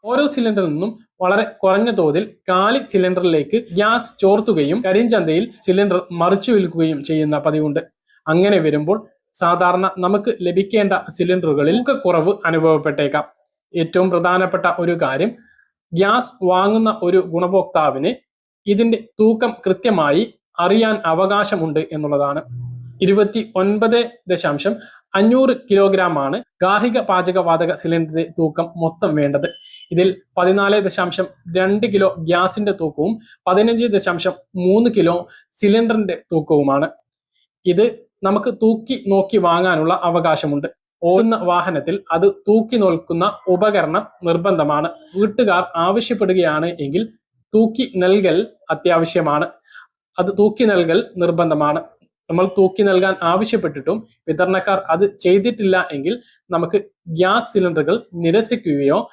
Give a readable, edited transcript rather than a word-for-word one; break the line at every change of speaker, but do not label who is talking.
ഓരോ സിലിണ്ടറിൽ നിന്നും വളരെ കുറഞ്ഞ തോതിൽ കാലി സിലിണ്ടറിലേക്ക് ഗ്യാസ് ചോർത്തുകയും കരിഞ്ചന്തയിൽ സിലിണ്ടർ മറിച്ചു വിൽക്കുകയും ചെയ്യുന്ന പതിവുണ്ട്. അങ്ങനെ വരുമ്പോൾ സാധാരണ നമുക്ക് ലഭിക്കേണ്ട സിലിണ്ടറുകളിൽ കുറവ് അനുഭവപ്പെട്ടേക്കാം. ഏറ്റവും പ്രധാനപ്പെട്ട ഒരു കാര്യം, ഗ്യാസ് വാങ്ങുന്ന ഒരു ഗുണഭോക്താവിന് ഇതിന്റെ തൂക്കം കൃത്യമായി അറിയാൻ അവകാശമുണ്ട് എന്നുള്ളതാണ്. 29.5 കിലോഗ്രാം ആണ് ഗാർഹിക പാചകവാതക സിലിണ്ടറിന്റെ തൂക്കം മൊത്തം വേണ്ടത്. ഇതിൽ 14.2 കിലോ ഗ്യാസിന്റെ തൂക്കവും 15.3 കിലോ സിലിണ്ടറിന്റെ തൂക്കവുമാണ്. ഇത് നമുക്ക് തൂക്കി നോക്കി വാങ്ങാനുള്ള അവകാശമുണ്ട്. ഓടുന്ന വാഹനത്തിൽ അത് തൂക്കി നോക്കുന്ന ഉപകരണം നിർബന്ധമാണ്. വീട്ടുകാർ ആവശ്യപ്പെടുകയാണ് എങ്കിൽ തൂക്കി നൽകൽ അത്യാവശ്യമാണ്. അത് തൂക്കി നൽകൽ നിർബന്ധമാണ്. നമ്മൾ തൂക്കി നൽകാൻ ആവശ്യപ്പെട്ടിട്ടും വിതരണക്കാർ അത് ചെയ്തിട്ടില്ല എങ്കിൽ നമുക്ക് ഗ്യാസ് സിലിണ്ടറുകൾ നിരസിക്കുകയോ